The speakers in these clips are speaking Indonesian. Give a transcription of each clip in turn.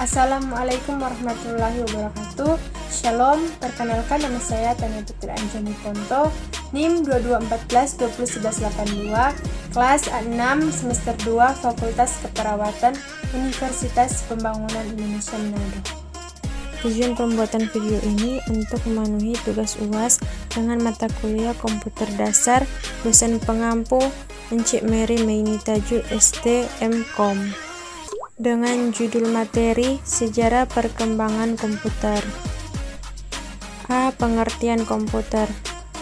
Assalamualaikum warahmatullahi wabarakatuh. Shalom, perkenalkan nama saya Tania Putri Anjani Ponto, NIM 2214-201182, kelas A6 semester 2 Fakultas Keperawatan Universitas Pembangunan Indonesia Manado. Tujuan pembuatan video ini untuk memenuhi tugas UAS dengan mata kuliah Komputer Dasar, dosen pengampu Encik Mary Mainitaju ST M.Com, dengan judul materi Sejarah Perkembangan Komputer. A. Pengertian komputer.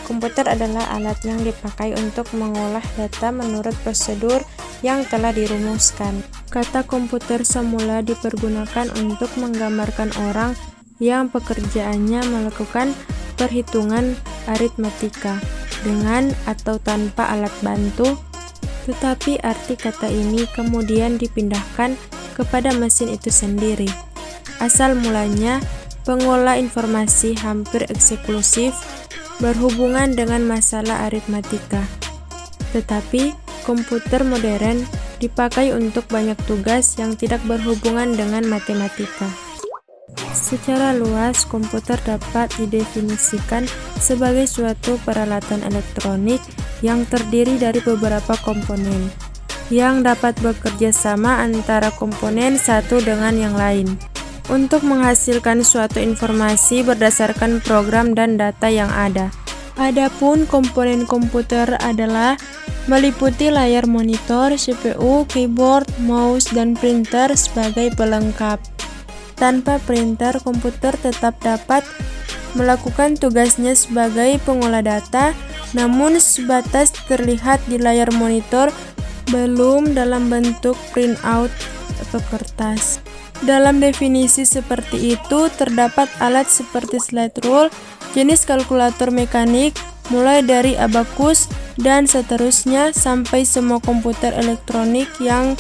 Komputer adalah alat yang dipakai untuk mengolah data menurut prosedur yang telah dirumuskan. Kata komputer semula dipergunakan untuk menggambarkan orang yang pekerjaannya melakukan perhitungan aritmatika dengan atau tanpa alat bantu, tetapi arti kata ini kemudian dipindahkan kepada mesin itu sendiri. Asal mulanya, pengolah informasi hampir eksklusif berhubungan dengan masalah aritmatika. Tetapi, komputer modern dipakai untuk banyak tugas yang tidak berhubungan dengan matematika. Secara luas, komputer dapat didefinisikan sebagai suatu peralatan elektronik yang terdiri dari beberapa komponen yang dapat bekerja sama antara komponen satu dengan yang lain untuk menghasilkan suatu informasi berdasarkan program dan data yang ada. Adapun komponen komputer adalah meliputi layar monitor, CPU, keyboard, mouse, dan printer sebagai pelengkap. Tanpa printer, komputer tetap dapat melakukan tugasnya sebagai pengolah data, namun sebatas terlihat di layar monitor, belum dalam bentuk printout atau kertas. Dalam definisi seperti itu, terdapat alat seperti slide rule, jenis kalkulator mekanik, mulai dari abacus dan seterusnya sampai semua komputer elektronik yang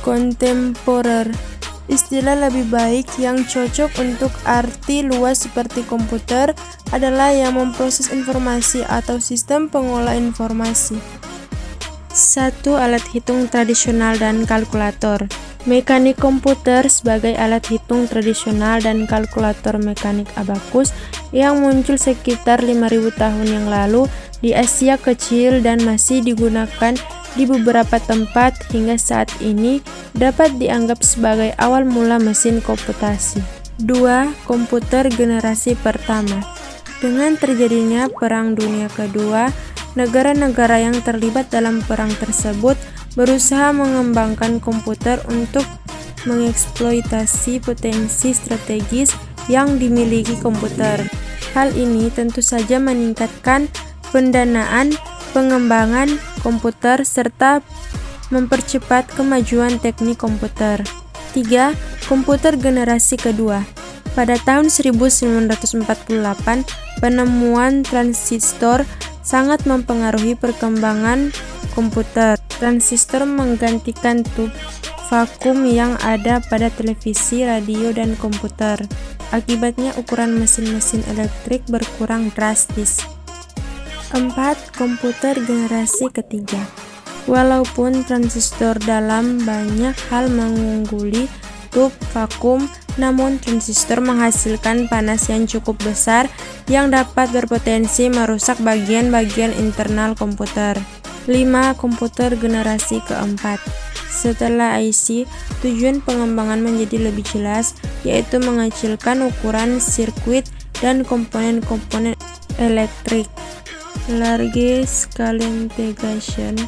kontemporer. Istilah lebih baik yang cocok untuk arti luas seperti komputer adalah yang memproses informasi atau sistem pengolah informasi. 1. Alat hitung tradisional dan kalkulator. Mekanik komputer sebagai alat hitung tradisional dan kalkulator mekanik abacus yang muncul sekitar 5.000 tahun yang lalu di Asia Kecil dan masih digunakan di beberapa tempat hingga saat ini, dapat dianggap sebagai awal mula mesin komputasi. 2. Komputer generasi pertama. Dengan terjadinya Perang Dunia Kedua, negara-negara yang terlibat dalam perang tersebut berusaha mengembangkan komputer untuk mengeksploitasi potensi strategis yang dimiliki komputer. Hal ini tentu saja meningkatkan pendanaan pengembangan komputer serta mempercepat kemajuan teknik komputer. 3. Komputer generasi kedua. Pada tahun 1948, penemuan transistor sangat mempengaruhi perkembangan komputer. Transistor menggantikan tub vakum yang ada pada televisi, radio, dan komputer. Akibatnya ukuran mesin-mesin elektrik berkurang drastis. 4. Komputer generasi ketiga. Walaupun transistor dalam banyak hal mengungguli tub vakum, namun transistor menghasilkan panas yang cukup besar yang dapat berpotensi merusak bagian-bagian internal komputer. 5. Komputer generasi keempat. Setelah IC, tujuan pengembangan menjadi lebih jelas, yaitu mengecilkan ukuran sirkuit dan komponen-komponen elektrik. Large Scale Integration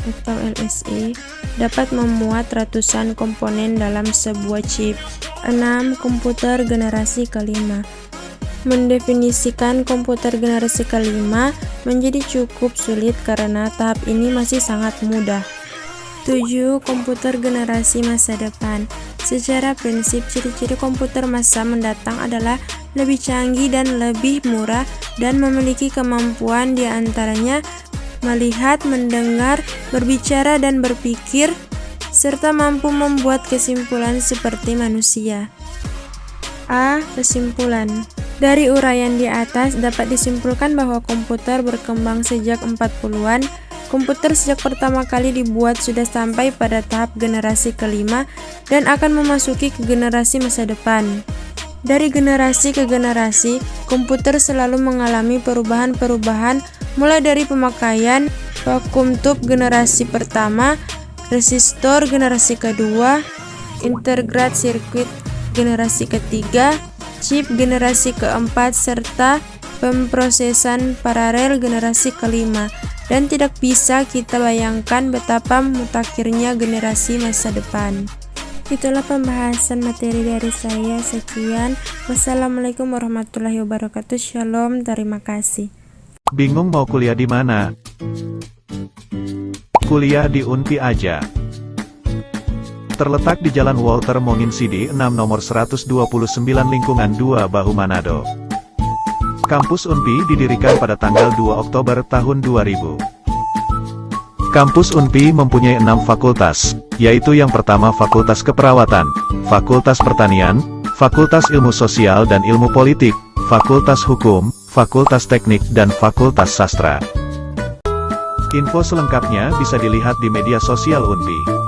atau LSI dapat memuat ratusan komponen dalam sebuah chip. 6. Komputer generasi kelima. Mendefinisikan komputer generasi kelima menjadi cukup sulit karena tahap ini masih sangat mudah. 7. Komputer generasi masa depan. Secara prinsip, ciri-ciri komputer masa mendatang adalah lebih canggih dan lebih murah dan memiliki kemampuan di antaranya melihat, mendengar, berbicara, dan berpikir, serta mampu membuat kesimpulan seperti manusia. A. Kesimpulan. Dari uraian di atas dapat disimpulkan bahwa komputer berkembang sejak 40-an. Komputer sejak pertama kali dibuat sudah sampai pada tahap generasi kelima dan akan memasuki ke generasi masa depan. Dari generasi ke generasi, komputer selalu mengalami perubahan-perubahan mulai dari pemakaian vacuum tube generasi pertama, resistor generasi kedua, integrated circuit generasi ketiga, chip generasi keempat, serta pemrosesan paralel generasi kelima. Dan tidak bisa kita bayangkan betapa mutakhirnya generasi masa depan. Itulah pembahasan materi dari saya. Sekian. Wassalamualaikum warahmatullahi wabarakatuh. Shalom. Terima kasih. Bingung mau kuliah di mana? Kuliah di UNPI aja. Terletak di Jalan Walter Monginsidi 6 nomor 129 lingkungan 2 Bahu Manado. Kampus UNPI didirikan pada tanggal 2 Oktober tahun 2000. Kampus UNPI mempunyai 6 fakultas, yaitu yang pertama Fakultas Keperawatan, Fakultas Pertanian, Fakultas Ilmu Sosial dan Ilmu Politik, Fakultas Hukum, Fakultas Teknik dan Fakultas Sastra. Info selengkapnya bisa dilihat di media sosial UNPI.